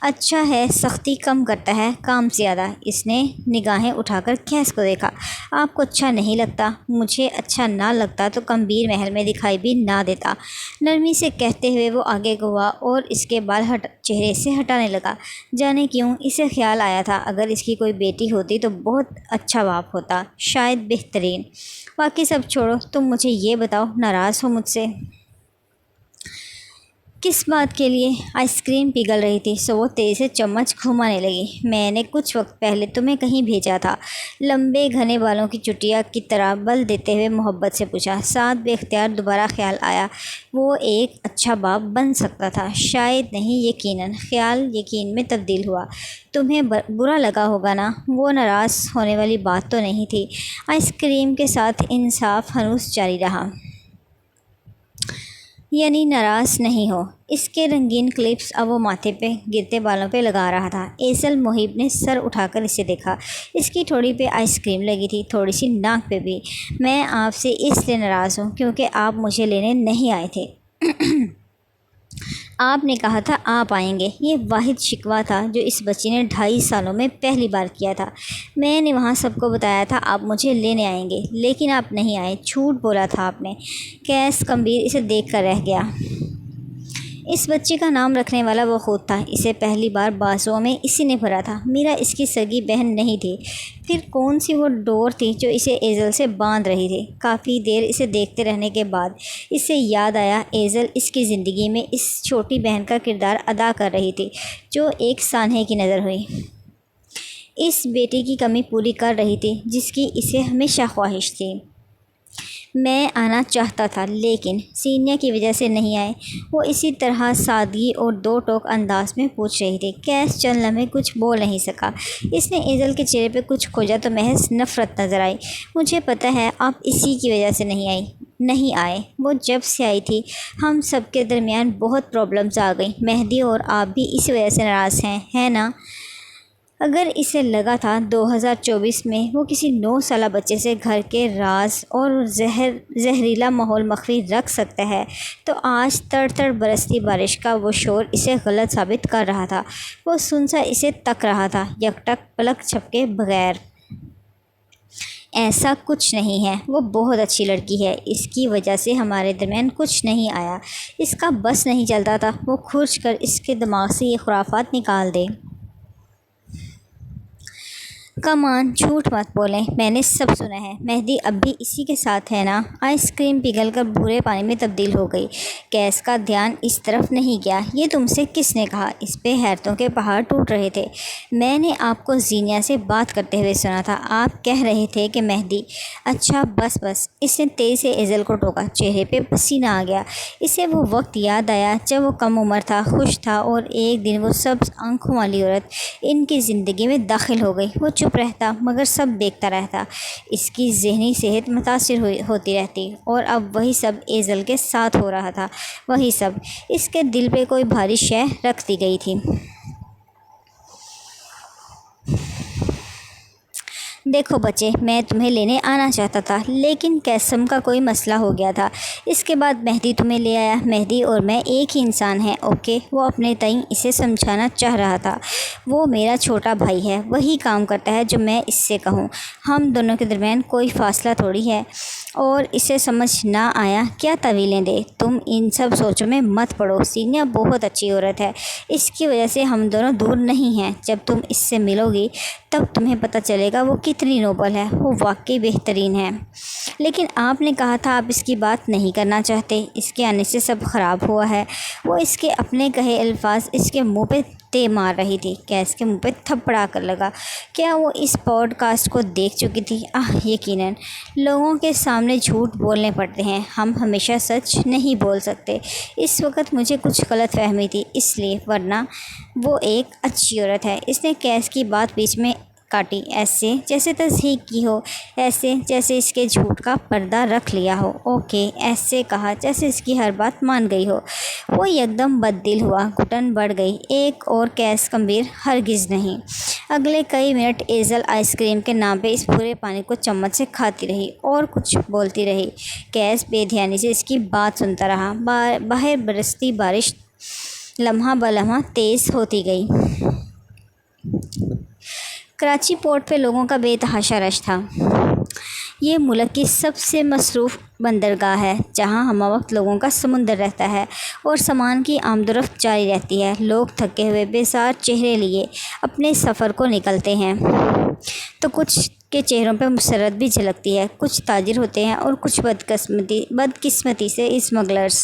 اچھا ہے، سختی کم کرتا ہے کام زیادہ۔ اس نے نگاہیں اٹھا کر کیس کو دیکھا۔ آپ کو اچھا نہیں لگتا؟ مجھے اچھا نہ لگتا تو کمبیر محل میں دکھائی بھی نہ دیتا، نرمی سے کہتے ہوئے وہ آگے ہوا اور اس کے بال چہرے سے ہٹانے لگا۔ جانے کیوں اسے خیال آیا تھا اگر اس کی کوئی بیٹی ہوتی تو بہت اچھا باپ ہوتا، شاید بہترین۔ باقی سب چھوڑو، تم مجھے یہ بتاؤ، ناراض ہو مجھ سے؟ کس بات کے لیے؟ آئس کریم پگھل رہی تھی سو وہ تیزی سے چمچ گھمانے لگی۔ میں نے کچھ وقت پہلے تمہیں کہیں بھیجا تھا، لمبے گھنے بالوں کی چٹیا کی طرح بل دیتے ہوئے محبت سے پوچھا۔ ساتھ بے اختیار دوبارہ خیال آیا وہ ایک اچھا باپ بن سکتا تھا، شاید نہیں، یقیناً۔ خیال یقین میں تبدیل ہوا۔ تمہیں برا لگا ہوگا نا؟ وہ ناراض ہونے والی بات تو نہیں تھی۔ آئس کریم کے ساتھ انصاف ہنوز جاری رہا۔ یعنی ناراض نہیں ہو؟ اس کے رنگین کلپس اب وہ ماتھے پہ گرتے بالوں پہ لگا رہا تھا۔ ایزل محب نے سر اٹھا کر اسے دیکھا۔ اس کی ٹھوڑی پہ آئس کریم لگی تھی، تھوڑی سی ناک پہ بھی۔ میں آپ سے اس لیے ناراض ہوں کیونکہ آپ مجھے لینے نہیں آئے تھے۔ آپ نے کہا تھا آپ آئیں گے۔ یہ واحد شکوہ تھا جو اس بچی نے 2.5 سالوں میں پہلی بار کیا تھا۔ میں نے وہاں سب کو بتایا تھا آپ مجھے لینے آئیں گے، لیکن آپ نہیں آئے، جھوٹ بولا تھا آپ نے۔ کیس کمبیر اسے دیکھ کر رہ گیا۔ اس بچے کا نام رکھنے والا وہ خود تھا۔ اسے پہلی بار بازوؤں میں اسی نے بھرا تھا۔ میرا اس کی سگی بہن نہیں تھی، پھر کون سی وہ ڈور تھی جو اسے ایزل سے باندھ رہی تھی؟ کافی دیر اسے دیکھتے رہنے کے بعد اسے یاد آیا ایزل اس کی زندگی میں اس چھوٹی بہن کا کردار ادا کر رہی تھی جو ایک سانحے کی نظر ہوئی۔ اس بیٹی کی کمی پوری کر رہی تھی جس کی اسے ہمیشہ خواہش تھی۔ میں آنا چاہتا تھا لیکن سینیا کی وجہ سے نہیں آئے، وہ اسی طرح سادگی اور دو ٹوک انداز میں پوچھ رہی تھی۔ کیس چند لمحے کچھ بول نہیں سکا۔ اس نے ایزل کے چہرے پہ کچھ کھوجا تو محض نفرت نظر آئی۔ مجھے پتہ ہے آپ اسی کی وجہ سے نہیں آئے۔ وہ جب سے آئی تھی ہم سب کے درمیان بہت پرابلمز آ گئیں۔ مہدی اور آپ بھی اسی وجہ سے ناراض ہیں، ہے نا؟ اگر اسے لگا تھا 2024 میں وہ کسی 9 سالہ بچے سے گھر کے راز اور زہریلا ماحول مخفی رکھ سکتا ہے تو آج تڑ تڑ برستی بارش کا وہ شور اسے غلط ثابت کر رہا تھا۔ وہ سنسا اسے تک رہا تھا، یکٹک پلک جھپکے بغیر۔ ایسا کچھ نہیں ہے، وہ بہت اچھی لڑکی ہے، اس کی وجہ سے ہمارے درمیان کچھ نہیں آیا۔ اس کا بس نہیں چلتا تھا وہ کھرچ کر اس کے دماغ سے یہ خرافات نکال دے۔ کمان جھوٹ مت بولیں، میں نے سب سنا ہے۔ مہدی اب بھی اسی کے ساتھ ہے نا؟ آئس کریم پگھل کر بھورے پانی میں تبدیل ہو گئی۔ کیس کا دھیان اس طرف نہیں گیا۔ یہ تم سے کس نے کہا؟ اس پہ حیرتوں کے پہاڑ ٹوٹ رہے تھے۔ میں نے آپ کو زینیا سے بات کرتے ہوئے سنا تھا، آپ کہہ رہے تھے کہ مہدی۔ اچھا بس بس، اس نے تیز سے ایزل کو ٹوکا۔ چہرے پہ پسینہ آ گیا۔ اسے وہ وقت یاد آیا جب وہ کم عمر تھا، خوش تھا اور ایک دن وہ سبز آنکھوں والی عورت ان کی زندگی میں داخل ہو گئی۔ وہ چپ رہتا مگر سب دیکھتا رہتا، اس کی ذہنی صحت متاثر ہوتی رہتی، اور اب وہی سب ایزل کے ساتھ ہو رہا تھا، وہی سب اس کے دل پہ کوئی بھاری شے رکھ دی گئی تھی۔ دیکھو بچے، میں تمہیں لینے آنا چاہتا تھا لیکن قسم کا کوئی مسئلہ ہو گیا تھا۔ اس کے بعد مہدی تمہیں لے آیا۔ مہدی اور میں ایک ہی انسان ہیں، اوکے؟ وہ اپنے تئیں اسے سمجھانا چاہ رہا تھا۔ وہ میرا چھوٹا بھائی ہے، وہی کام کرتا ہے جو میں اس سے کہوں، ہم دونوں کے درمیان کوئی فاصلہ تھوڑی ہے۔ اور اسے سمجھ نہ آیا کیا طویلیں دے؟ تم ان سب سوچوں میں مت پڑو، سینیا بہت اچھی عورت ہے، اس کی وجہ سے ہم دونوں دور نہیں ہیں۔ جب تم اس سے ملو گی تب تمہیں پتہ چلے گا وہ کتنی نوبل ہے، وہ واقعی بہترین ہے۔ لیکن آپ نے کہا تھا آپ اس کی بات نہیں کرنا چاہتے، اس کے آنے سے سب خراب ہوا ہے۔ وہ اس کے اپنے کہے الفاظ اس کے منہ پہ تے مار رہی تھی۔ کیس کے منہ پہ تھپڑا کر لگا۔ کیا وہ اس پوڈ کاسٹ کو دیکھ چکی تھی؟ یقیناً۔ لوگوں کے سامنے جھوٹ بولنے پڑتے ہیں، ہم ہمیشہ سچ نہیں بول سکتے۔ اس وقت مجھے کچھ غلط فہمی تھی اس لیے، ورنہ وہ ایک اچھی عورت ہے۔ اس نے کیس کی بات بیچ میں کاٹی، ایسے جیسے تصحیح کی ہو، ایسے جیسے اس کے جھوٹ کا پردہ رکھ لیا ہو۔ اوکے، ایسے کہا جیسے اس کی ہر بات مان گئی ہو۔ وہ یکدم بددل ہوا، گھٹن بڑھ گئی۔ ایک اور کیس کمبیر ہرگز نہیں۔ اگلے کئی منٹ ایزل آئس کریم کے نام پہ اس پورے پانی کو چمچ سے کھاتی رہی اور کچھ بولتی رہی۔ کیس بے دھیانی سے اس کی بات سنتا رہا۔ باہر برستی بارش لمحہ بہ لمحہ تیز ہوتی گئی۔ کراچی پورٹ پہ لوگوں کا بے تحاشا رش تھا۔ یہ ملک کی سب سے مصروف بندرگاہ ہے، جہاں ہمہ وقت لوگوں کا سمندر رہتا ہے اور سامان کی آمد و رفت جاری رہتی ہے۔ لوگ تھکے ہوئے بیزار چہرے لیے اپنے سفر کو نکلتے ہیں تو کچھ کے چہروں پہ مسرت بھی جھلکتی ہے۔ کچھ تاجر ہوتے ہیں اور کچھ بدقسمتی سے اسمگلرز۔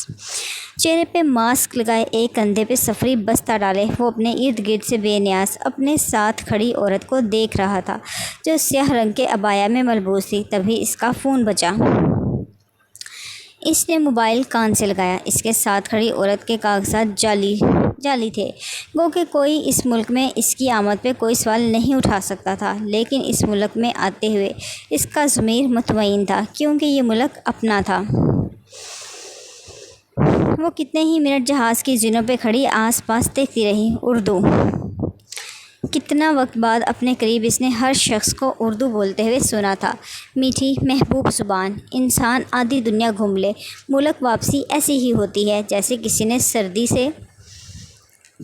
چہرے پہ ماسک لگائے، ایک کندھے پہ سفری بستہ ڈالے، وہ اپنے ارد گرد سے بے نیاز اپنے ساتھ کھڑی عورت کو دیکھ رہا تھا جو سیاہ رنگ کے عبایا میں ملبوس تھی۔ تبھی اس کا فون بجا۔ اس نے موبائل کان سے لگایا۔ اس کے ساتھ کھڑی عورت کے کاغذات جعلی تھے، گو کہ کوئی اس ملک میں اس کی آمد پہ کوئی سوال نہیں اٹھا سکتا تھا، لیکن اس ملک میں آتے ہوئے اس کا ضمیر مطمئن تھا، کیونکہ یہ ملک اپنا تھا۔ وہ کتنے ہی منٹ جہاز کی زینوں پہ کھڑی آس پاس دیکھتی رہی۔ اردو! کتنا وقت بعد اپنے قریب اس نے ہر شخص کو اردو بولتے ہوئے سنا تھا۔ میٹھی محبوب زبان، انسان آدھی دنیا گھوم لے، ملک واپسی ایسی ہی ہوتی ہے جیسے کسی نے سردی سے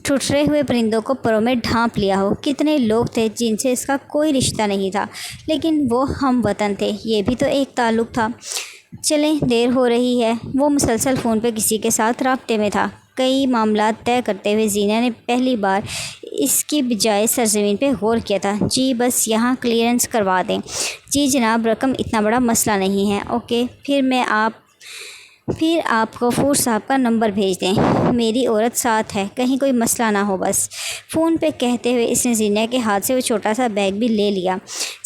ٹھٹھرے ہوئے پرندوں کو پروں میں ڈھانپ لیا ہو۔ کتنے لوگ تھے جن سے اس کا کوئی رشتہ نہیں تھا، لیکن وہ ہم وطن تھے، یہ بھی تو ایک تعلق تھا۔ چلیں، دیر ہو رہی ہے۔ وہ مسلسل فون پہ کسی کے ساتھ رابطے میں تھا۔ کئی معاملات طے کرتے ہوئے زینہ نے پہلی بار اس کی بجائے سرزمین پہ غور کیا تھا۔ جی بس یہاں کلیئرنس کروا دیں۔ جی جناب، رقم اتنا بڑا مسئلہ نہیں ہے۔ اوکے، پھر آپ غفور صاحب کا نمبر بھیج دیں۔ میری عورت ساتھ ہے، کہیں کوئی مسئلہ نہ ہو بس۔ فون پہ کہتے ہوئے اس نے زینہ کے ہاتھ سے وہ چھوٹا سا بیگ بھی لے لیا،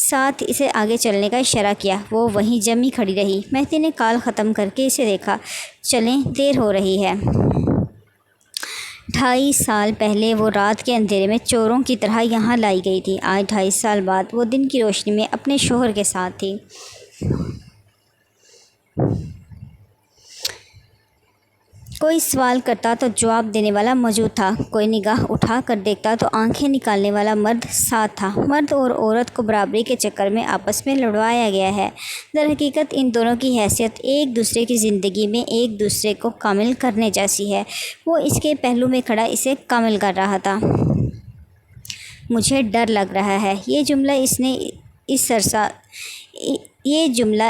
ساتھ اسے آگے چلنے کا اشارہ کیا۔ وہ وہیں جمی کھڑی رہی۔ مہدی نے کال ختم کر کے اسے دیکھا۔ چلیں، دیر ہو رہی ہے۔ 2.5 سال پہلے وہ رات کے اندھیرے میں چوروں کی طرح یہاں لائی گئی تھی۔ آج 2.5 سال بعد وہ دن کی روشنی میں اپنے شوہر کے ساتھ تھی۔ کوئی سوال کرتا تو جواب دینے والا موجود تھا، کوئی نگاہ اٹھا کر دیکھتا تو آنکھیں نکالنے والا مرد ساتھ تھا۔ مرد اور عورت کو برابری کے چکر میں آپس میں لڑوایا گیا ہے۔ در حقیقت ان دونوں کی حیثیت ایک دوسرے کی زندگی میں ایک دوسرے کو کامل کرنے جیسی ہے۔ وہ اس کے پہلو میں کھڑا اسے کامل کر رہا تھا۔ مجھے ڈر لگ رہا ہے، یہ جملہ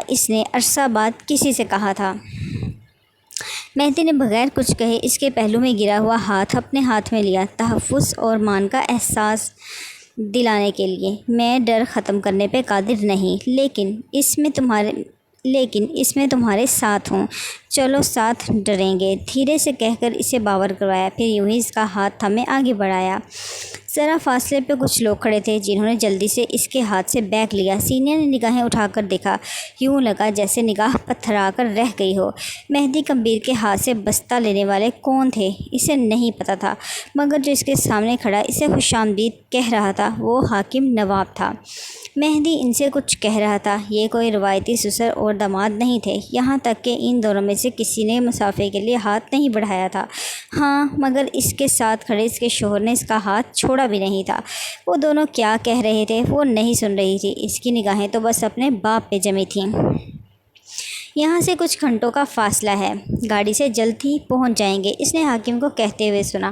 اس نے عرصہ بعد کسی سے کہا تھا۔ مہدی نے بغیر کچھ کہے اس کے پہلو میں گرا ہوا ہاتھ اپنے ہاتھ میں لیا، تحفظ اور مان کا احساس دلانے کے لیے۔ میں ڈر ختم کرنے پہ قادر نہیں، لیکن اس میں تمہارے ساتھ ہوں۔ چلو ساتھ ڈریں گے، دھیرے سے کہہ کر اسے باور کروایا، پھر یوں ہی اس کا ہاتھ تھامے آگے بڑھایا۔ ذرا فاصلے پہ کچھ لوگ کھڑے تھے جنہوں نے جلدی سے اس کے ہاتھ سے بیگ لیا۔ سینئر نے نگاہیں اٹھا کر دیکھا، یوں لگا جیسے نگاہ پتھرا کر رہ گئی ہو۔ مہدی کمبیر کے ہاتھ سے بستہ لینے والے کون تھے اسے نہیں پتہ تھا، مگر جو اس کے سامنے کھڑا اسے خوش آمدید کہہ رہا تھا وہ حاکم نواب تھا۔ مہدی ان سے کچھ کہہ رہا تھا، یہ کوئی روایتی سسر اور داماد نہیں تھے، یہاں تک کہ ان دونوں میں سے کسی نے مسافے کے لیے ہاتھ نہیں بڑھایا تھا۔ ہاں، مگر اس کے ساتھ کھڑے اس کے شوہر نے اس کا ہاتھ چھوڑا بھی نہیں تھا۔ وہ دونوں کیا کہہ رہے تھے وہ نہیں سن رہی تھی، اس کی نگاہیں تو بس اپنے باپ پہ جمی تھیں۔ یہاں سے کچھ گھنٹوں کا فاصلہ ہے، گاڑی سے جلد ہی پہنچ جائیں گے، اس نے حاکم کو کہتے ہوئے سنا۔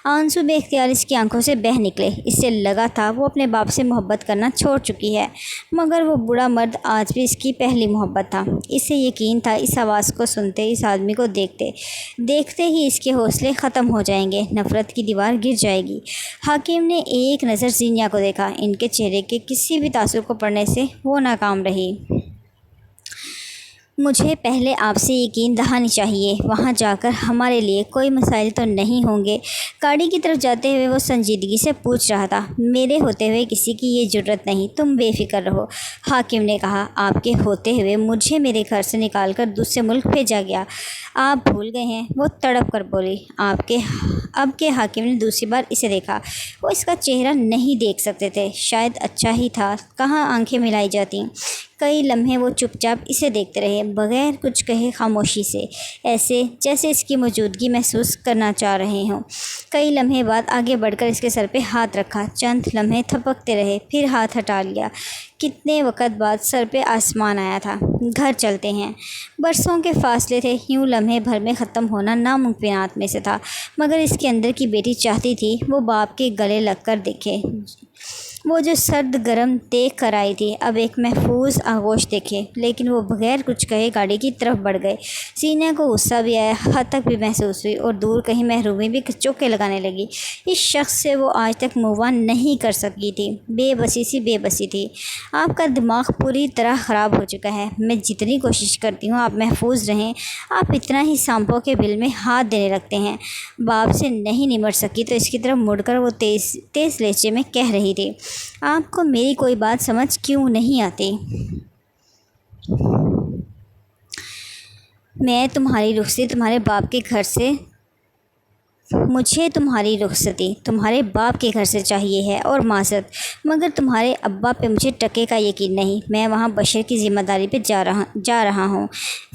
آنسو بے اختیار اس کی آنکھوں سے بہہ نکلے۔ اس سے لگا تھا وہ اپنے باپ سے محبت کرنا چھوڑ چکی ہے، مگر وہ بوڑھا مرد آج بھی اس کی پہلی محبت تھا۔ اسے یقین تھا اس آواز کو سنتے، اس آدمی کو دیکھتے ہی اس کے حوصلے ختم ہو جائیں گے، نفرت کی دیوار گر جائے گی۔ حاکم نے ایک نظر زینہ کو دیکھا، ان کے چہرے کے کسی بھی تاثر کو پڑھنے سے وہ ناکام رہی۔ مجھے پہلے آپ سے یقین دہانی چاہیے، وہاں جا کر ہمارے لیے کوئی مسائل تو نہیں ہوں گے؟ گاڑی کی طرف جاتے ہوئے وہ سنجیدگی سے پوچھ رہا تھا۔ میرے ہوتے ہوئے کسی کی یہ جرت نہیں، تم بے فکر رہو، حاکم نے کہا۔ آپ کے ہوتے ہوئے مجھے میرے گھر سے نکال کر دوسرے ملک بھیجا گیا، آپ بھول گئے ہیں؟ وہ تڑپ کر بولی۔ اب کے حاکم نے دوسری بار اسے دیکھا، وہ اس کا چہرہ نہیں دیکھ سکتے تھے، شاید اچھا ہی تھا، کہاں آنکھیں ملائی جاتی۔ کئی لمحے وہ چپ چاپ اسے دیکھتے رہے، بغیر کچھ کہے، خاموشی سے، ایسے جیسے اس کی موجودگی محسوس کرنا چاہ رہے ہوں۔ کئی لمحے بعد آگے بڑھ کر اس کے سر پہ ہاتھ رکھا، چند لمحے تھپکتے رہے، پھر ہاتھ ہٹا لیا۔ کتنے وقت بعد سر پہ آسمان آیا تھا۔ گھر چلتے ہیں۔ برسوں کے فاصلے تھے، یوں لمحے بھر میں ختم ہونا ناممکنات میں سے تھا، مگر اس کے اندر کی بیٹی چاہتی تھی وہ باپ کے گلے لگ کر دیکھے، وہ جو سرد گرم دیکھ کر آئی تھی اب ایک محفوظ آغوش دیکھے، لیکن وہ بغیر کچھ کہے گاڑی کی طرف بڑھ گئے۔ زینہ کو غصہ بھی آیا، ہتک بھی محسوس ہوئی اور دور کہیں محرومی بھی چوکے لگانے لگی۔ اس شخص سے وہ آج تک موو آن نہیں کر سکی تھی۔ بے بسی تھی۔ آپ کا دماغ پوری طرح خراب ہو چکا ہے۔ میں جتنی کوشش کرتی ہوں آپ محفوظ رہیں، آپ اتنا ہی سانپوں کے بل میں ہاتھ دینے لگتے ہیں۔ باپ سے نہیں نمٹ سکی تو اس کی طرف مڑ کر وہ تیز لہجے میں کہہ رہی تھی، آپ کو میری کوئی بات سمجھ کیوں نہیں آتی؟ مجھے تمہاری رخصتی تمہارے باپ کے گھر سے چاہیے ہے اور معذرت، مگر تمہارے ابا پہ مجھے ٹکے کا یقین نہیں۔ میں وہاں بشر کی ذمہ داری پہ جا رہا ہوں۔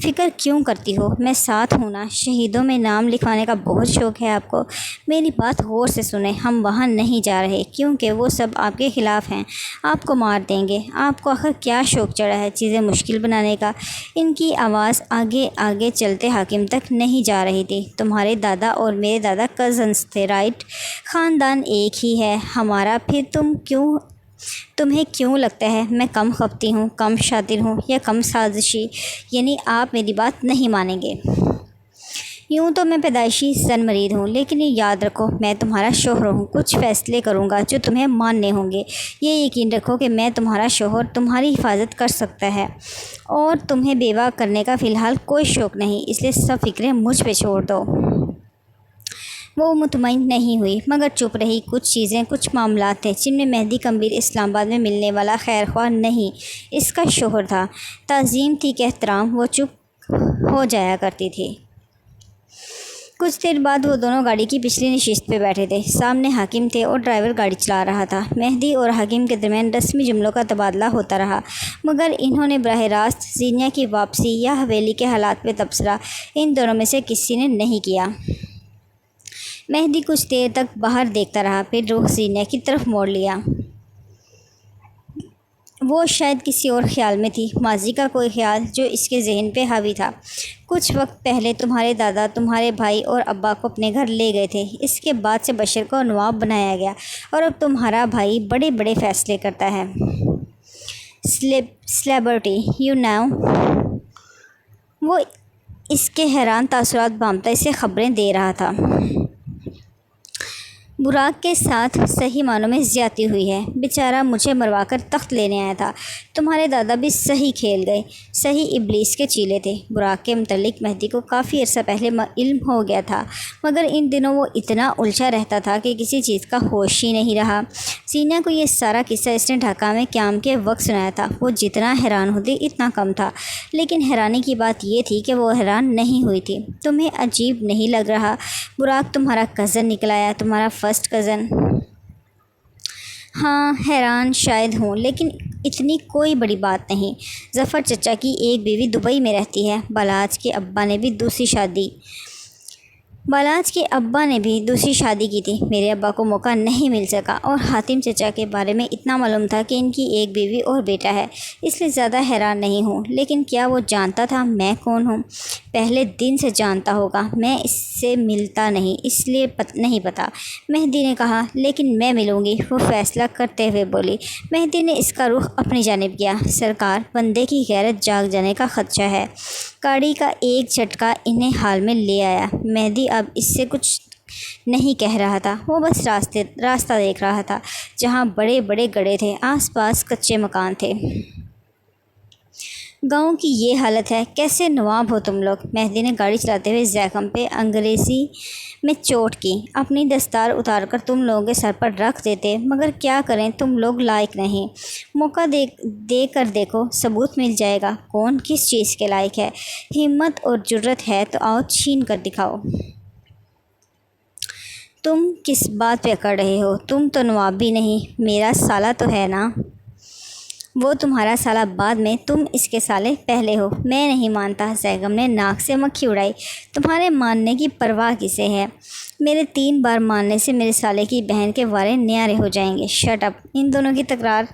فکر کیوں کرتی ہو؟ میں ساتھ ہوں نا۔ شہیدوں میں نام لکھوانے کا بہت شوق ہے آپ کو۔ میری بات غور سے سنیں، ہم وہاں نہیں جا رہے کیونکہ وہ سب آپ کے خلاف ہیں، آپ کو مار دیں گے۔ آپ کو آخر کیا شوق چڑھا ہے چیزیں مشکل بنانے کا؟ ان کی آواز آگے چلتے حاکم تک نہیں جا رہی تھی۔ تمہارے دادا اور میرے دادا کزنس تھے، رائٹ؟ خاندان ایک ہی ہے ہمارا، پھر تمہیں کیوں لگتا ہے میں کم خپتی ہوں، کم شاطر ہوں یا کم سازشی؟ یعنی آپ میری بات نہیں مانیں گے؟ یوں تو میں پیدائشی زن مرید ہوں، لیکن یہ یاد رکھو میں تمہارا شوہر ہوں، کچھ فیصلے کروں گا جو تمہیں ماننے ہوں گے۔ یہ یقین رکھو کہ میں تمہارا شوہر تمہاری حفاظت کر سکتا ہے اور تمہیں بیوہ کرنے کا فی الحال کوئی شوق نہیں، اس لیے سب فکریں مجھ پہ چھوڑ دو۔ وہ مطمئن نہیں ہوئی مگر چپ رہی۔ کچھ معاملات تھے جن میں مہدی کمبیر اسلام آباد میں ملنے والا خیر خواہ نہیں، اس کا شوہر تھا۔ تعظیم تھی کہ احترام، وہ چپ ہو جایا کرتی تھی۔ کچھ دیر بعد وہ دونوں گاڑی کی پچھلی نشست پہ بیٹھے تھے۔ سامنے حاکم تھے اور ڈرائیور گاڑی چلا رہا تھا۔ مہدی اور حاکم کے درمیان رسمی جملوں کا تبادلہ ہوتا رہا، مگر انہوں نے براہ راست زینہ کی واپسی یا حویلی کے حالات پہ تبصرہ ان دونوں میں سے کسی نے نہیں کیا۔ مہدی کچھ دیر تک باہر دیکھتا رہا، پھر رخ زینہ کی طرف موڑ لیا۔ وہ شاید کسی اور خیال میں تھی، ماضی کا کوئی خیال جو اس کے ذہن پہ حاوی تھا۔ کچھ وقت پہلے تمہارے دادا تمہارے بھائی اور ابا کو اپنے گھر لے گئے تھے، اس کے بعد سے بشر کو نواب بنایا گیا اور اب تمہارا بھائی بڑے بڑے فیصلے کرتا ہے۔ Celebrity you know. وہ اس کے حیران تاثرات بامتا اسے خبریں دے رہا تھا۔ براق کے ساتھ صحیح معنوں میں زیادتی ہوئی ہے، بیچارہ مجھے مروا کر تخت لینے آیا تھا۔ تمہارے دادا بھی صحیح کھیل گئے، صحیح ابلیس کے چیلے تھے۔ براق کے متعلق مہدی کو کافی عرصہ پہلے علم ہو گیا تھا، مگر ان دنوں وہ اتنا الجھا رہتا تھا کہ کسی چیز کا ہوش ہی نہیں رہا۔ زینہ کو یہ سارا قصہ اس نے ڈھاکہ میں قیام کے وقت سنایا تھا۔ وہ جتنا حیران ہوتی اتنا کم تھا، لیکن حیرانی کی بات یہ تھی کہ وہ حیران نہیں ہوئی تھی۔ تمہیں عجیب نہیں لگ رہا؟ براق تمہارا کزن نکل آیا، تمہارا فرسٹ کزن۔ ہاں حیران شاید ہوں، لیکن اتنی کوئی بڑی بات نہیں۔ ظفر چچا کی ایک بیوی دبئی میں رہتی ہے۔ بالاج کے ابا نے بھی دوسری شادی کی تھی۔ میرے ابا کو موقع نہیں مل سکا، اور حاتم چچا کے بارے میں اتنا معلوم تھا کہ ان کی ایک بیوی اور بیٹا ہے، اس لیے زیادہ حیران نہیں ہوں۔ لیکن کیا وہ جانتا تھا میں کون ہوں؟ پہلے دن سے جانتا ہوگا، میں اس سے ملتا نہیں، اس لیے نہیں پتا۔ مہدی نے کہا، لیکن میں ملوں گی، وہ فیصلہ کرتے ہوئے بولی۔ مہدی نے اس کا رخ اپنی جانب کیا۔ سرکار، بندے کی غیرت جاگ جانے کا خدشہ ہے۔ گاڑی کا ایک جھٹکا انہیں حال میں لے آیا۔ مہدی اب اس سے کچھ نہیں کہہ رہا تھا، وہ بس راستہ دیکھ رہا تھا جہاں بڑے بڑے گڑھے تھے، آس پاس کچے مکان تھے۔ گاؤں کی یہ حالت ہے، کیسے نواب ہو تم لوگ؟ مہدی نے گاڑی چلاتے ہوئے زخم پہ انگریزی میں چوٹ کی۔ اپنی دستار اتار کر تم لوگوں کے سر پر رکھ دیتے، مگر کیا کریں، تم لوگ لائق نہیں۔ موقع دے کر دیکھو، ثبوت مل جائے گا کون کس چیز کے لائق ہے۔ ہمت اور جرأت ہے تو آؤ چھین کر دکھاؤ۔ تم کس بات پہ اکڑ رہے ہو؟ تم تو نواب بھی نہیں، میرا سالہ تو ہے نا۔ وہ تمہارا سالہ بعد میں، تم اس کے سالے پہلے ہو۔ میں نہیں مانتا۔ زیغم نے ناک سے مکھی اڑائی۔ تمہارے ماننے کی پرواہ کسے ہے؟ میرے 3 بار ماننے سے میرے سالے کی بہن کے وارے نیارے ہو جائیں گے۔ Shut up. ان دونوں کی تکرار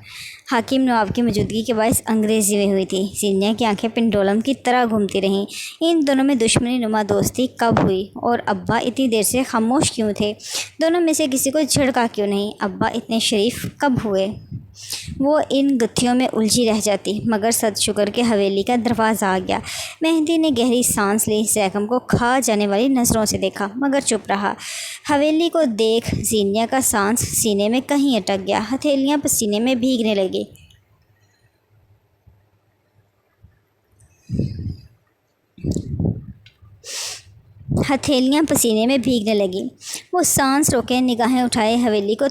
حاکم نواب کی موجودگی کے باعث انگریزی میں ہوئی تھی۔ زینیا کی آنکھیں پنڈولم کی طرح گھومتی رہیں۔ ان دونوں میں دشمنی نما دوستی کب ہوئی؟ اور ابا اتنی دیر سے خاموش کیوں تھے؟ دونوں میں سے کسی کو جھڑکا کیوں نہیں؟ ابا اتنے شریف کب ہوئے؟ وہ ان گتھیوں میں الجھی رہ جاتی، مگر صد شکر کہ حویلی کا دروازہ آ گیا۔ مہندی نے گہری سانس لی، زیغم کو کھا جانے والی نظروں سے دیکھا، مگر چپ رہا۔ حویلی کو دیکھ زینیا کا سانس سینے میں کہیں اٹک گیا، ہتھیلیاں پسینے میں بھیگنے لگی۔ وہ سانس روکے نگاہیں اٹھائے حویلی کو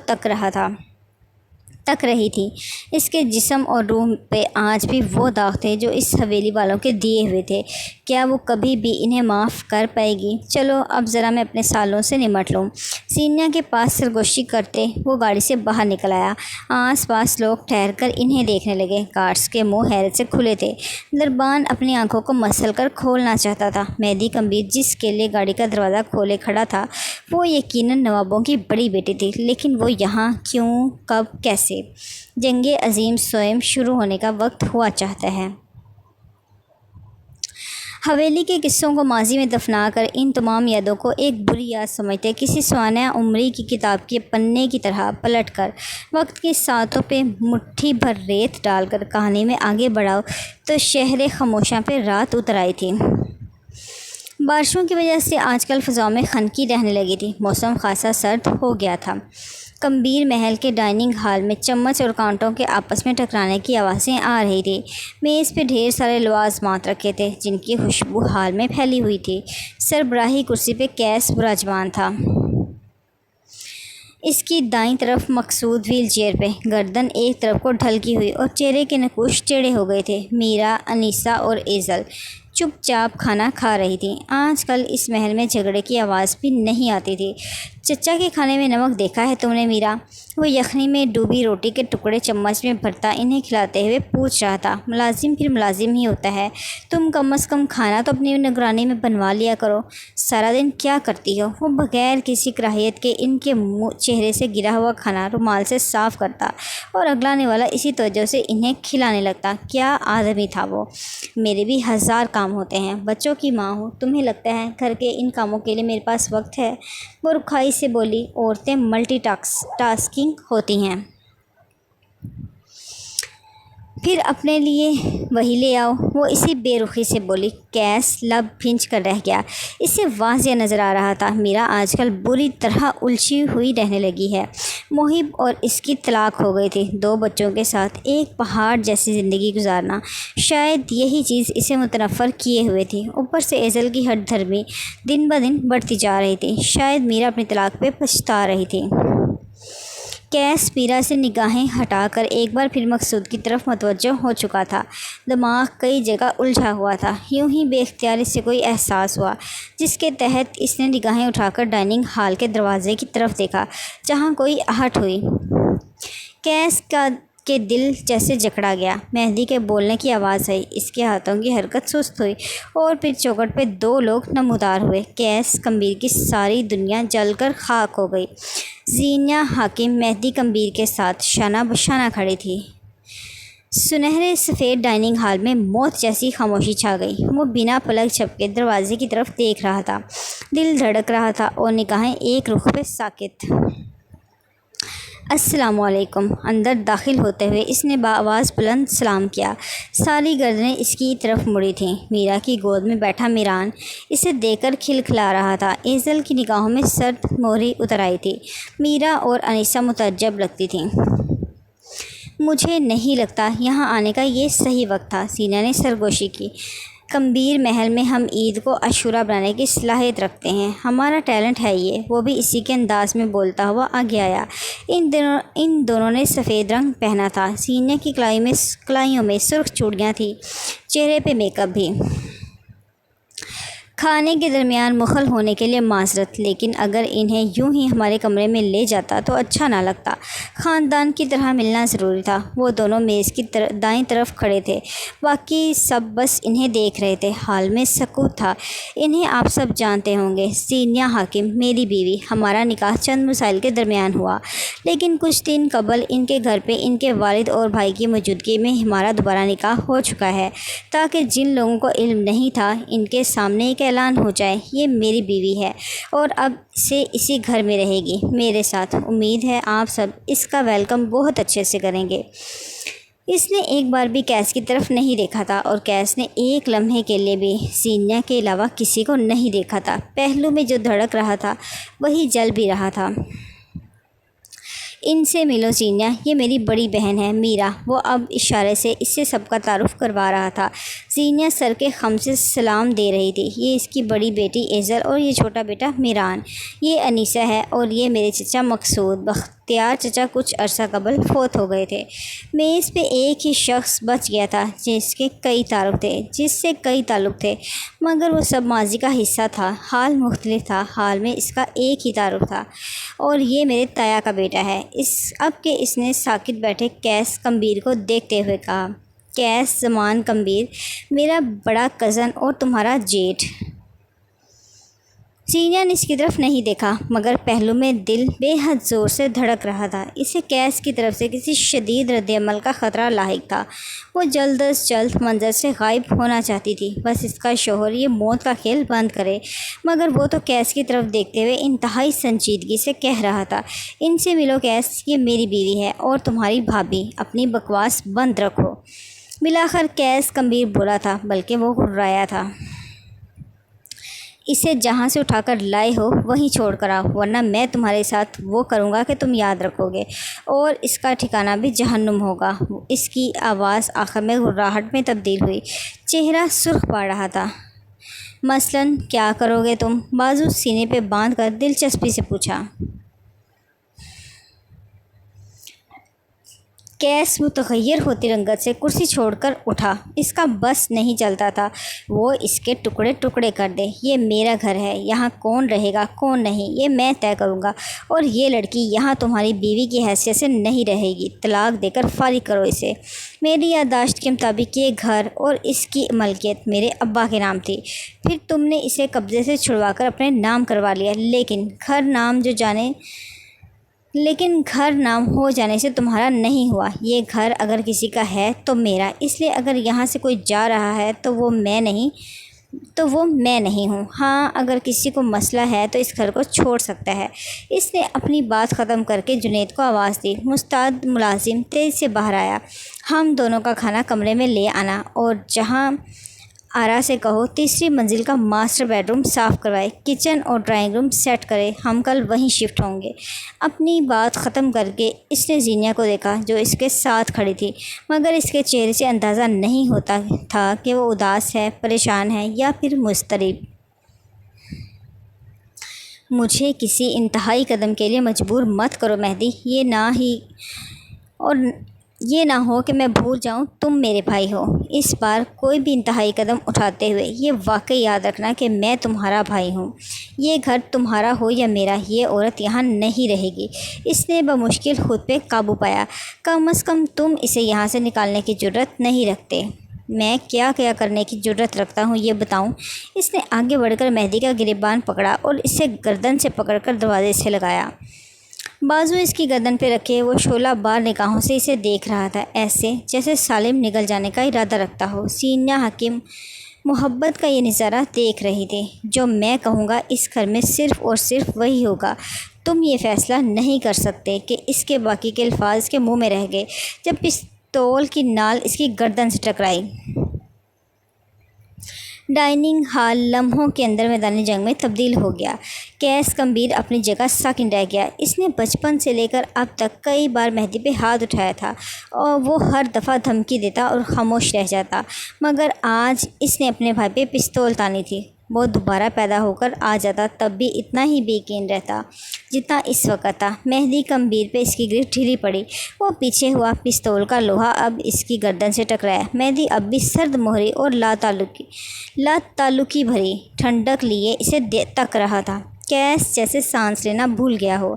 تک رہی تھی۔ اس کے جسم اور روح پہ آج بھی وہ داغ تھے جو اس حویلی والوں کے دیے ہوئے تھے۔ کیا وہ کبھی بھی انہیں معاف کر پائے گی؟ چلو اب ذرا میں اپنے سالوں سے نمٹ لوں۔ زینیا کے پاس سرگوشی کرتے وہ گاڑی سے باہر نکل آیا۔ آس پاس لوگ ٹھہر کر انہیں دیکھنے لگے۔ گارڈز کے منہ حیرت سے کھلے تھے۔ دربان اپنی آنکھوں کو مسل کر کھولنا چاہتا تھا۔ مہدی کمبیر جس کے لیے گاڑی کا دروازہ کھولے کھڑا تھا، وہ یقیناً نوابوں کی بڑی بیٹی تھی، لیکن وہ یہاں کیوں، کب، کیسے؟ جنگ عظیم سوئم شروع ہونے کا وقت ہوا چاہتا ہے۔ حویلی کے قصوں کو ماضی میں دفنا کر ان تمام یادوں کو ایک بری یاد سمجھتے کسی سوانح عمری کی کتاب کے پنے کی طرح پلٹ کر وقت کی ساعتوں پہ مٹھی بھر ریت ڈال کر کہانی میں آگے بڑھاؤ تو شہر خاموشاں پہ رات اتر آئی تھی۔ بارشوں کی وجہ سے آج کل فضاؤں میں خنکی رہنے لگی تھی۔ موسم خاصا سرد ہو گیا تھا۔ کمبیر محل کے ڈائننگ ہال میں چمچ اور کانٹوں کے آپس میں ٹکرانے کی آوازیں آ رہی تھی۔ میز پہ ڈھیر سارے لوازمات رکھے تھے جن کی خوشبو ہال میں پھیلی ہوئی تھی۔ سربراہی کرسی پہ کیس براجمان تھا۔ اس کی دائیں طرف مقصود ویل چیئر پہ، گردن ایک طرف کو ڈھلکی ہوئی اور چہرے کے نقوش ٹیڑھے ہو گئے تھے۔ میرا، انیسہ اور ایزل چپ چاپ کھانا کھا رہی تھیں۔ آج کل اس محل میں جھگڑے کی آواز بھی نہیں آتی تھی۔ چچا کے کھانے میں نمک دیکھا ہے تم نے میرا؟ وہ یخنی میں ڈوبی روٹی کے ٹکڑے چمچ میں بھرتا انہیں کھلاتے ہوئے پوچھ رہا تھا۔ ملازم پھر ملازم ہی ہوتا ہے، تم کم از کم کھانا تو اپنی نگرانی میں بنوا لیا کرو۔ سارا دن کیا کرتی ہو؟ وہ بغیر کسی کراہیت کے ان کے چہرے سے گرا ہوا کھانا رومال سے صاف کرتا اور اگلا نوالا اسی توجہ سے انہیں کھلانے لگتا۔ کیا آدمی تھا وہ! میرے بھی 1000 کام ہوتے ہیں، بچوں کی ماں ہوں، تمہیں لگتا ہے گھر کے ان کاموں کے لیے میرے پاس وقت ہے؟ وہ رکھائی سے بولی۔ عورتیں ملٹی ٹاسکنگ ہوتی ہیں۔ پھر اپنے لیے وہی لے آؤ۔ وہ اسی بے رخی سے بولی۔ کیس لب بھنچ کر رہ گیا۔ اسے واضح نظر آ رہا تھا میرا آج کل بری طرح الجھی ہوئی رہنے لگی ہے۔ محب اور اس کی طلاق ہو گئی تھی۔ 2 بچوں کے ساتھ ایک پہاڑ جیسی زندگی گزارنا، شاید یہی چیز اسے متنفر کیے ہوئے تھی۔ اوپر سے ایزل کی ہٹ دھرمی دن بدن بڑھتی جا رہی تھی۔ شاید میرا اپنی طلاق پہ پچھتا رہی تھی۔ کیس میرا سے نگاہیں ہٹا کر ایک بار پھر مقصود کی طرف متوجہ ہو چکا تھا۔ دماغ کئی جگہ الجھا ہوا تھا۔ یوں ہی بے اختیار اس سے کوئی احساس ہوا، جس کے تحت اس نے نگاہیں اٹھا کر ڈائننگ ہال کے دروازے کی طرف دیکھا جہاں کوئی آہٹ ہوئی۔ کیس کے دل جیسے جکڑا گیا۔ مہندی کے بولنے کی آواز آئی۔ اس کے ہاتھوں کی حرکت سست ہوئی اور پھر چوکھٹ پہ 2 لوگ نمودار ہوئے۔ کیس کمبیر کی ساری دنیا جل کر خاک ہو گئی۔ زینیا حاکم مہدی کمبیر کے ساتھ شانہ بشانہ کھڑی تھی۔ سنہرے سفید ڈائننگ ہال میں موت جیسی خاموشی چھا گئی۔ وہ بنا پلک جھپکے دروازے کی طرف دیکھ رہا تھا۔ دل دھڑک رہا تھا اور نگاہیں ایک رخ پہ ساکت۔ السلام علیکم۔ اندر داخل ہوتے ہوئے اس نے بآواز بلند سلام کیا۔ ساری گردنیں اس کی طرف مڑی تھیں۔ میرا کی گود میں بیٹھا میران اسے دیکھ کر کھلکھلا رہا تھا۔ ایزل کی نگاہوں میں سرد مہری اتر آئی تھی۔ میرا اور انیسہ متعجب لگتی تھیں۔ مجھے نہیں لگتا یہاں آنے کا یہ صحیح وقت تھا، زینیا نے سرگوشی کی۔ کمبیر محل میں ہم عید کو عاشورہ بنانے کی صلاحیت رکھتے ہیں، ہمارا ٹیلنٹ ہے یہ۔ وہ بھی اسی کے انداز میں بولتا ہوا آگے آیا۔ ان دونوں نے سفید رنگ پہنا تھا۔ زینیا کی کلائیوں میں سرخ چوڑیاں تھیں، چہرے پہ میک اپ بھی۔ کھانے کے درمیان مخل ہونے کے لیے معذرت، لیکن اگر انہیں یوں ہی ہمارے کمرے میں لے جاتا تو اچھا نہ لگتا۔ خاندان کی طرح ملنا ضروری تھا۔ وہ دونوں میز کی دائیں طرف کھڑے تھے، باقی سب بس انہیں دیکھ رہے تھے۔ حال میں سکوت تھا۔ انہیں آپ سب جانتے ہوں گے، زینیہ حاکم میری بیوی۔ ہمارا نکاح چند مسائل کے درمیان ہوا، لیکن کچھ دن قبل ان کے گھر پہ ان کے والد اور بھائی کی موجودگی میں ہمارا دوبارہ نکاح ہو چکا ہے، تاکہ جن لوگوں کو علم نہیں تھا ان کے سامنے ایک اعلان ہو جائے، یہ میری بیوی ہے اور اب سے اسی گھر میں رہے گی میرے ساتھ۔ امید ہے آپ سب اس کا ویلکم بہت اچھے سے کریں گے۔ اس نے ایک بار بھی کیس کی طرف نہیں دیکھا تھا اور کیس نے ایک لمحے کے لیے بھی زینیہ کے علاوہ کسی کو نہیں دیکھا تھا۔ پہلو میں جو دھڑک رہا تھا وہی جل بھی رہا تھا۔ ان سے ملو زینیہ، یہ میری بڑی بہن ہے میرا۔ وہ اب اشارے سے اس سے سب کا تعارف کروا رہا تھا۔ زینیہ سر کے خم سے سلام دے رہی تھی۔ یہ اس کی بڑی بیٹی ایزل اور یہ چھوٹا بیٹا میران، یہ انیسہ ہے اور یہ میرے چچا مقصود۔ بختیار چچا کچھ عرصہ قبل فوت ہو گئے تھے۔ میز پہ ایک ہی شخص بچ گیا تھا جس سے کئی تعلق تھے، مگر وہ سب ماضی کا حصہ تھا۔ حال مختلف تھا، حال میں اس کا ایک ہی تعارف تھا اور یہ میرے تایا کا بیٹا ہے۔ اب کہ اس نے ساکت بیٹھے کیس کمبیر کو دیکھتے ہوئے کہا، کیس زمان کمبیر، میرا بڑا کزن اور تمہارا جیٹھ۔ زینیہ نے اس کی طرف نہیں دیکھا، مگر پہلو میں دل بے حد زور سے دھڑک رہا تھا۔ اسے کیس کی طرف سے کسی شدید رد عمل کا خطرہ لاحق تھا۔ وہ جلد از جلد منظر سے غائب ہونا چاہتی تھی، بس اس کا شوہر یہ موت کا کھیل بند کرے۔ مگر وہ تو کیس کی طرف دیکھتے ہوئے انتہائی سنجیدگی سے کہہ رہا تھا، ان سے ملو کیس، یہ میری بیوی ہے اور تمہاری بھابھی، اپنی بکواس بند رکھو۔ بالآخر کیس کمبیر بولا تھا، بلکہ وہ گھررایا تھا۔ اسے جہاں سے اٹھا کر لائے ہو وہیں چھوڑ کر آؤ، ورنہ میں تمہارے ساتھ وہ کروں گا کہ تم یاد رکھو گے، اور اس کا ٹھکانہ بھی جہنم ہوگا۔ اس کی آواز آخر میں گھرراہٹ میں تبدیل ہوئی، چہرہ سرخ پڑ رہا تھا۔ مثلاً کیا کرو گے تم؟ بازو سینے پہ باندھ کر دلچسپی سے پوچھا۔ کیس متغیر ہوتی رنگت سے کرسی چھوڑ کر اٹھا۔ اس کا بس نہیں چلتا تھا وہ اس کے ٹکڑے ٹکڑے کر دے۔ یہ میرا گھر ہے، یہاں کون رہے گا کون نہیں یہ میں طے کروں گا، اور یہ لڑکی یہاں تمہاری بیوی کی حیثیت سے نہیں رہے گی۔ طلاق دے کر فارغ کرو اسے۔ میری یادداشت کے مطابق یہ گھر اور اس کی ملکیت میرے ابا کے نام تھی، پھر تم نے اسے قبضے سے چھڑوا کر اپنے نام کروا لیا، لیکن گھر نام ہو جانے سے تمہارا نہیں ہوا۔ یہ گھر اگر کسی کا ہے تو میرا، اس لیے اگر یہاں سے کوئی جا رہا ہے تو وہ میں نہیں ہوں۔ ہاں، اگر کسی کو مسئلہ ہے تو اس گھر کو چھوڑ سکتا ہے۔ اس نے اپنی بات ختم کر کے جنید کو آواز دی۔ مستعد ملازم تیز سے باہر آیا۔ ہم دونوں کا کھانا کمرے میں لے آنا، اور جہاں آرا سے کہو تیسری منزل کا ماسٹر بیڈ روم صاف کروائے، کچن اور ڈرائنگ روم سیٹ کرے، ہم کل وہیں شفٹ ہوں گے۔ اپنی بات ختم کر کے اس نے زینیہ کو دیکھا جو اس کے ساتھ کھڑی تھی، مگر اس کے چہرے سے اندازہ نہیں ہوتا تھا کہ وہ اداس ہے، پریشان ہے یا پھر مضطرب۔ مجھے کسی انتہائی قدم کے لیے مجبور مت کرو مہدی، یہ نہ ہو کہ میں بھول جاؤں تم میرے بھائی ہو۔ اس بار کوئی بھی انتہائی قدم اٹھاتے ہوئے یہ واقعی یاد رکھنا کہ میں تمہارا بھائی ہوں۔ یہ گھر تمہارا ہو یا میرا، یہ عورت یہاں نہیں رہے گی۔ اس نے بمشکل خود پہ قابو پایا۔ کم از کم تم اسے یہاں سے نکالنے کی جرات نہیں رکھتے۔ میں کیا کرنے کی جرات رکھتا ہوں یہ بتاؤں؟ اس نے آگے بڑھ کر مہدی کا گریبان پکڑا اور اسے گردن سے پکڑ کر دروازے سے لگایا۔ بازو اس کی گردن پہ رکھے وہ شعلہ بار نگاہوں سے اسے دیکھ رہا تھا، ایسے جیسے سالم نگل جانے کا ارادہ رکھتا ہو۔ زینیہ حاکم محبت کا یہ نظارہ دیکھ رہی تھی۔ جو میں کہوں گا اس گھر میں صرف اور صرف وہی ہوگا۔ تم یہ فیصلہ نہیں کر سکتے کہ اس کے باقی کے الفاظ اس کے منہ میں رہ گئے جب پستول کی نال اس کی گردن سے ٹکرائی۔ ڈائننگ ہال لمحوں کے اندر میدان جنگ میں تبدیل ہو گیا۔ کیس کمبیر اپنی جگہ ساکن رہ گیا۔ اس نے بچپن سے لے کر اب تک کئی بار مہدی پہ ہاتھ اٹھایا تھا اور وہ ہر دفعہ دھمکی دیتا اور خاموش رہ جاتا، مگر آج اس نے اپنے بھائی پہ پستول تانی تھی وہ دوبارہ پیدا ہو کر آ جاتا تب بھی اتنا ہی بے یقین رہتا جتنا اس وقت تھا۔ مہدی کمبیر پہ اس کی گرفت ڈھیلی پڑی۔ وہ پیچھے ہوا، پستول کا لوہا اب اس کی گردن سے ٹکرایا۔ مہدی اب بھی سرد مہری اور لا تعلقی بھری ٹھنڈک لیے اسے تک رہا تھا۔ کیس جیسے سانس لینا بھول گیا ہو۔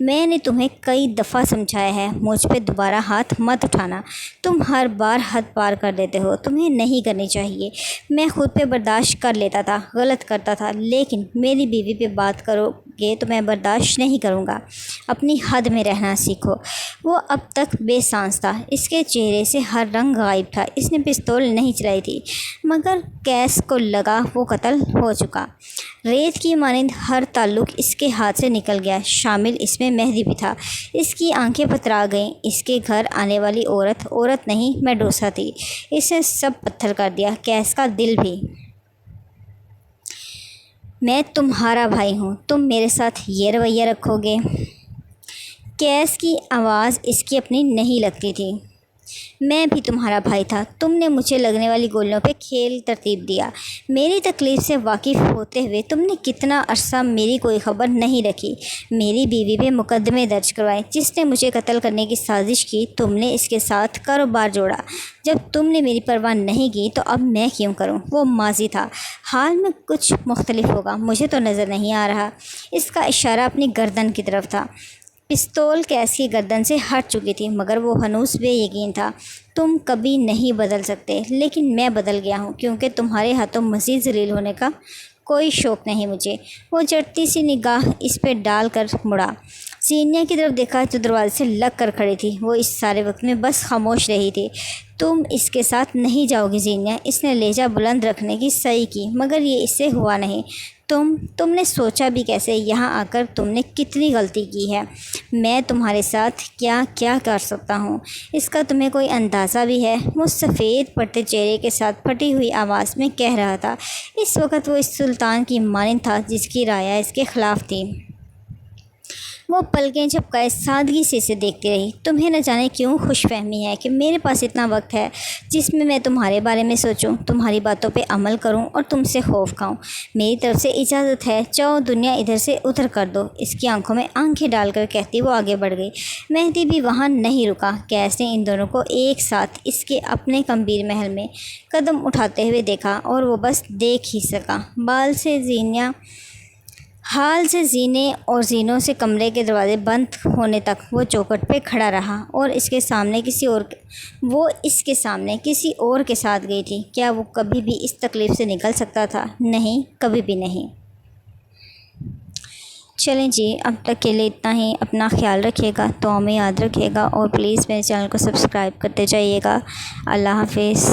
میں نے تمہیں کئی دفعہ سمجھایا ہے مجھ پہ دوبارہ ہاتھ مت اٹھانا۔ تم ہر بار حد پار کر دیتے ہو، تمہیں نہیں کرنی چاہیے۔ میں خود پہ برداشت کر لیتا تھا، غلط کرتا تھا، لیکن میری بیوی پہ بات کرو گے تو میں برداشت نہیں کروں گا۔ اپنی حد میں رہنا سیکھو۔ وہ اب تک بے سانس تھا، اس کے چہرے سے ہر رنگ غائب تھا۔ اس نے پستول نہیں چلائی تھی، مگر کیس کو لگا وہ قتل ہو چکا۔ ریت کی مانند ہر تعلق اس کے ہاتھ سے نکل گیا، شامل اس میں مہدی بھی تھا۔ اس کی آنکھیں پترا گئیں۔ اس کے گھر آنے والی عورت نہیں، میڈوسا تھی۔ اس نے سب پتھر کر دیا، کیس کا دل بھی۔ میں تمہارا بھائی ہوں، تم میرے ساتھ یہ رویہ رکھو گے؟ کیس کی آواز اس کی اپنی نہیں لگتی تھی۔ میں بھی تمہارا بھائی تھا، تم نے مجھے لگنے والی گولیوں پہ کھیل ترتیب دیا۔ میری تکلیف سے واقف ہوتے ہوئے تم نے کتنا عرصہ میری کوئی خبر نہیں رکھی۔ میری بیوی پہ مقدمے درج کروائے، جس نے مجھے قتل کرنے کی سازش کی۔ تم نے اس کے ساتھ کاروبار جوڑا۔ جب تم نے میری پرواہ نہیں کی تو اب میں کیوں کروں؟ وہ ماضی تھا، حال میں کچھ مختلف ہوگا، مجھے تو نظر نہیں آ رہا۔ اس کا اشارہ اپنی گردن کی طرف تھا۔ پستول کیس کی گردن سے ہٹ چکی تھی، مگر وہ ہنوز بے یقین تھا۔ تم کبھی نہیں بدل سکتے، لیکن میں بدل گیا ہوں، کیونکہ تمہارے ہاتھوں مزید ذلیل ہونے کا کوئی شوق نہیں مجھے۔ وہ چڑھتی سی نگاہ اس پہ ڈال کر مڑا، زینیا کی طرف دیکھا جو دروازے سے لگ کر کھڑی تھی۔ وہ اس سارے وقت میں بس خاموش رہی تھی۔ تم اس کے ساتھ نہیں جاؤ گی زینیا؟ اس نے لہجہ بلند رکھنے کی سعی کی، مگر یہ اس سے ہوا نہیں۔ تم نے سوچا بھی کیسے؟ یہاں آ کر تم نے کتنی غلطی کی ہے؟ میں تمہارے ساتھ کیا کیا کر سکتا ہوں، اس کا تمہیں کوئی اندازہ بھی ہے؟ وہ سفید پڑتے چہرے کے ساتھ پھٹی ہوئی آواز میں کہہ رہا تھا۔ اس وقت وہ اس سلطان کی مانند تھا جس کی رعایا اس کے خلاف تھی۔ وہ پلکیں جھپکائے سادگی سے اسے دیکھتی رہی۔ تمہیں نہ جانے کیوں خوش فہمی ہے کہ میرے پاس اتنا وقت ہے جس میں تمہارے بارے میں سوچوں، تمہاری باتوں پہ عمل کروں اور تم سے خوف کھاؤں۔ میری طرف سے اجازت ہے، چاہو دنیا ادھر سے ادھر کر دو۔ اس کی آنکھوں میں آنکھیں ڈال کر کہتی وہ آگے بڑھ گئی۔ مہدی بھی وہاں نہیں رکا۔ کیس نے ان دونوں کو ایک ساتھ اس کے اپنے کمبیر محل میں قدم اٹھاتے ہوئے دیکھا، اور وہ بس دیکھ ہی سکا۔ حال سے زینے اور زینوں سے کمرے کے دروازے بند ہونے تک وہ چوکھٹ پہ کھڑا رہا، اور اس کے سامنے کسی اور کے ساتھ گئی تھی۔ کیا وہ کبھی بھی اس تکلیف سے نکل سکتا تھا؟ نہیں، کبھی بھی نہیں۔ چلیں جی، اب تک کے لیے اتنا ہی۔ اپنا خیال رکھیے گا، دعاؤں میں یاد رکھیے گا، اور پلیز میرے چینل کو سبسکرائب کرتے جائیے گا۔ اللہ حافظ۔